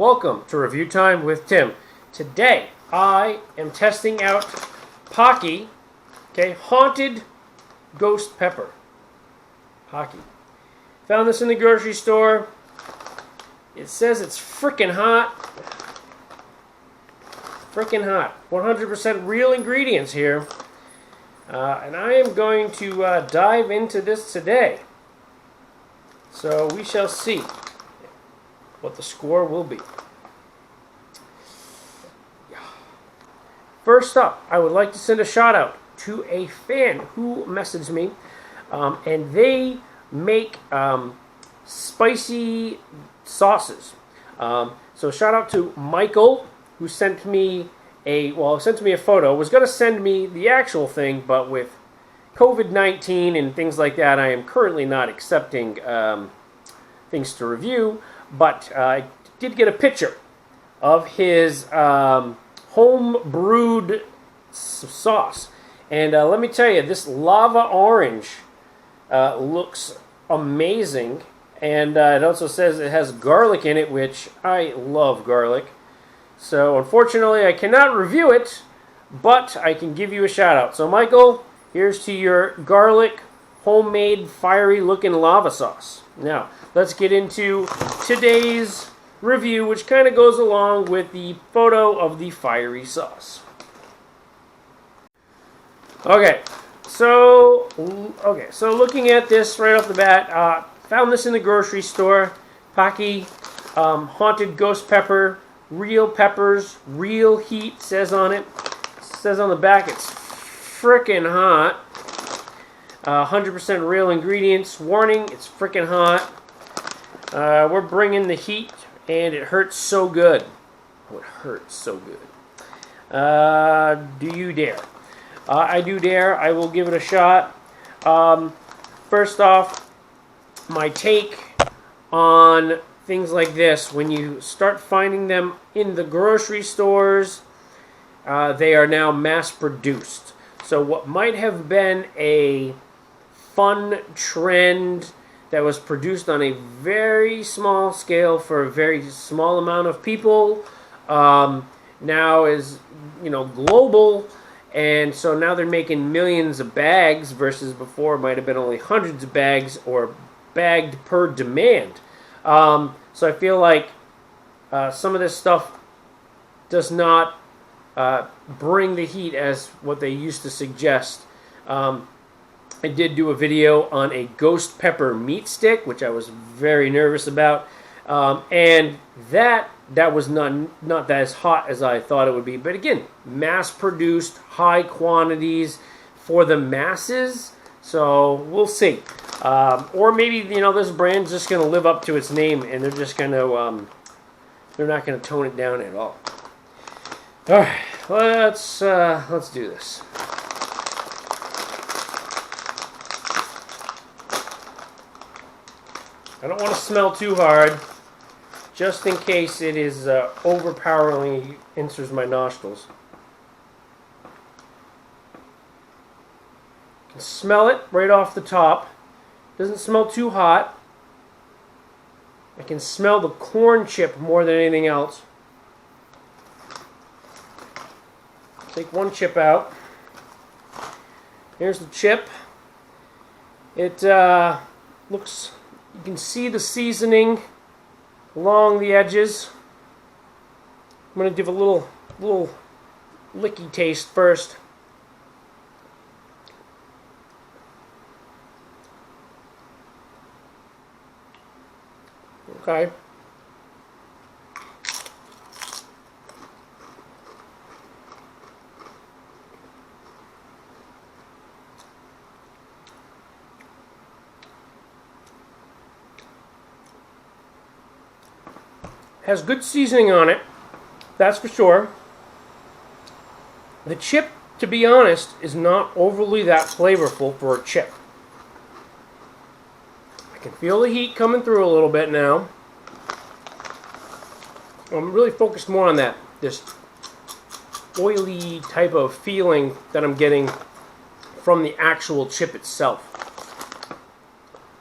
Welcome to Review Time with Tim. Today I am testing out Paqui, haunted ghost pepper. Paqui. Found this in the grocery store. It says it's freaking hot. Freaking hot. 100% real ingredients here. And I am going to dive into this today. So we shall see what the score will be. First up, I would like to send a shout out to a fan who messaged me, and they make spicy sauces. So shout out to Michael, who sent me a photo. Was going to send me the actual thing, but with COVID-19 and things like that, I am currently not accepting things to review. But I did get a picture of his home-brewed sauce. And let me tell you, this lava orange looks amazing. And it also says it has garlic in it, which I love garlic. So unfortunately, I cannot review it, but I can give you a shout-out. So Michael, here's to your garlic, homemade, fiery-looking lava sauce. Now, let's get into today's review, which kind of goes along with the photo of the fiery sauce. Okay, so looking at this right off the bat, found this in the grocery store. Paqui, haunted ghost pepper, real peppers, real heat, says on it. Says on the back it's frickin' hot. 100% real ingredients. Warning, it's frickin' hot. We're bringing the heat, and it hurts so good. Oh, it hurts so good. Do you dare? I do dare. I will give it a shot. First off, my take on things like this, when you start finding them in the grocery stores, they are now mass-produced. So what might have been a fun trend that was produced on a very small scale for a very small amount of people now is, global, and so now they're making millions of bags versus before it might have been only hundreds of bags or bagged per demand. So I feel like some of this stuff does not bring the heat as what they used to suggest. I did do a video on a ghost pepper meat stick, which I was very nervous about, and that was not that as hot as I thought it would be. But again, mass-produced, high quantities for the masses. So we'll see. Or maybe this brand's just going to live up to its name, and they're just going to they're not going to tone it down at all. All right, let's do this. I don't want to smell too hard, just in case it is overpoweringly enters my nostrils. You can smell it right off the top. Doesn't smell too hot. I can smell the corn chip more than anything else. Take one chip out. Here's the chip. It looks... You can see the seasoning along the edges. I'm going to give a little licky taste first. Okay. Has good seasoning on it, that's for sure. The chip, to be honest, is not overly that flavorful for a chip. I can feel the heat coming through a little bit now. I'm really focused more on this oily type of feeling that I'm getting from the actual chip itself.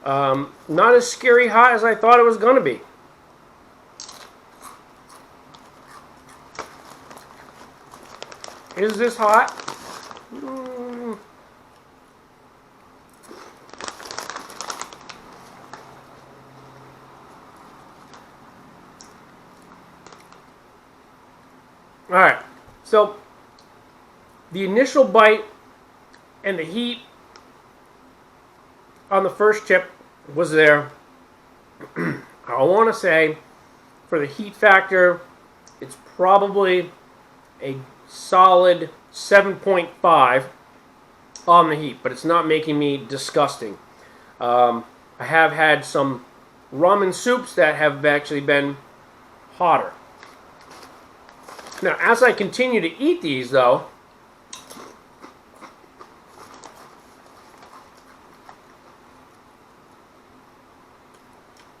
Not as scary hot as I thought it was going to be. Is this hot? Mm. All right, so the initial bite and the heat on the first chip was there. I want to say for the heat factor, it's probably a solid 7.5 on the heat, but it's not making me disgusting. I have had some ramen soups that have actually been hotter. Now, as I continue to eat these, though,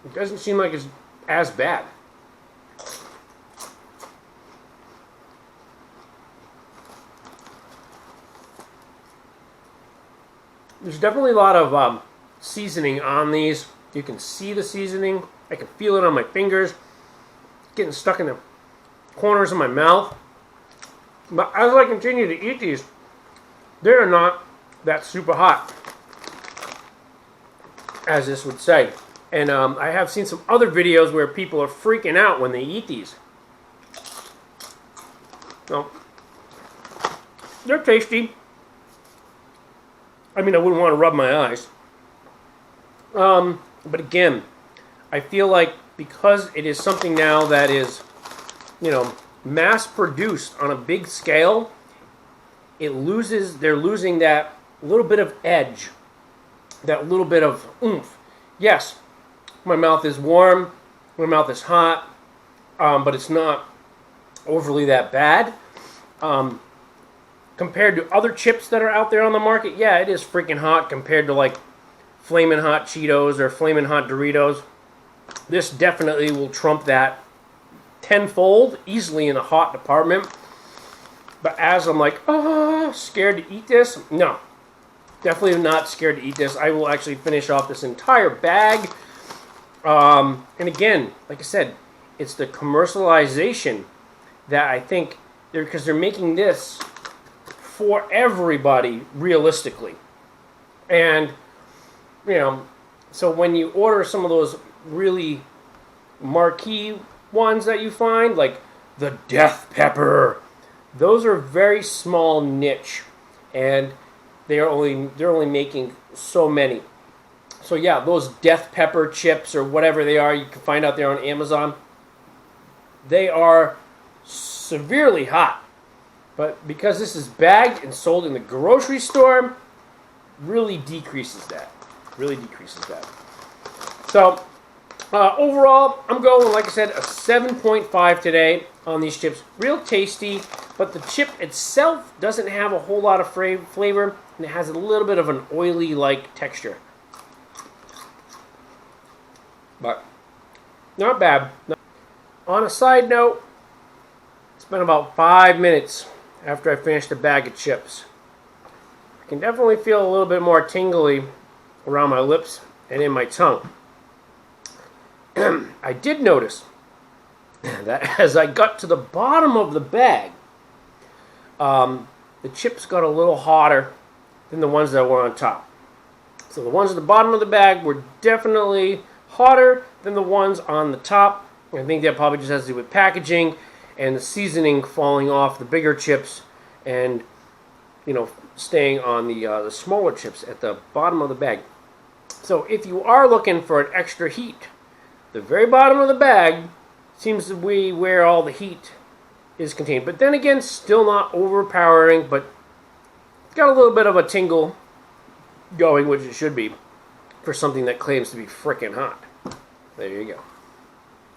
it doesn't seem like it's as bad. There's definitely a lot of seasoning on these. You can see the seasoning. I can feel it on my fingers. Getting stuck in the corners of my mouth. But as I continue to eat these, they're not that super hot, as this would say. And I have seen some other videos where people are freaking out when they eat these. So, they're tasty. I mean, I wouldn't want to rub my eyes. But again, I feel like because it is something now that is, you know, mass-produced on a big scale, they're losing that little bit of edge, that little bit of oomph. Yes, my mouth is warm, my mouth is hot, but it's not overly that bad. Compared to other chips that are out there on the market, yeah, it is freaking hot compared to like Flamin' Hot Cheetos or Flamin' Hot Doritos. This definitely will trump that tenfold easily in the hot department. But as I'm like, oh, scared to eat this, no, definitely not scared to eat this. I will actually finish off this entire bag. And again, like I said, it's the commercialization that I think because they're making this for everybody realistically. And, you know, so when you order some of those really marquee ones that you find, like the Death Pepper, those are very small niche, and they're only making so many. So yeah, those Death Pepper chips or whatever they are, you can find out there on Amazon. They are severely hot. But because this is bagged and sold in the grocery store, really decreases that. Really decreases that. So, overall, I'm going, like I said, a 7.5 today on these chips. Real tasty, but the chip itself doesn't have a whole lot of flavor, and it has a little bit of an oily-like texture. But, not bad. On a side note, it's been about 5 minutes after I finished a bag of chips. I can definitely feel a little bit more tingly around my lips and in my tongue. I did notice that as I got to the bottom of the bag, the chips got a little hotter than the ones that were on top. So the ones at the bottom of the bag were definitely hotter than the ones on the top. I think that probably just has to do with packaging and the seasoning falling off the bigger chips and, you know, staying on the smaller chips at the bottom of the bag. So if you are looking for an extra heat, the very bottom of the bag seems to be where all the heat is contained. But then again, still not overpowering, but it's got a little bit of a tingle going, which it should be, for something that claims to be frickin' hot. There you go.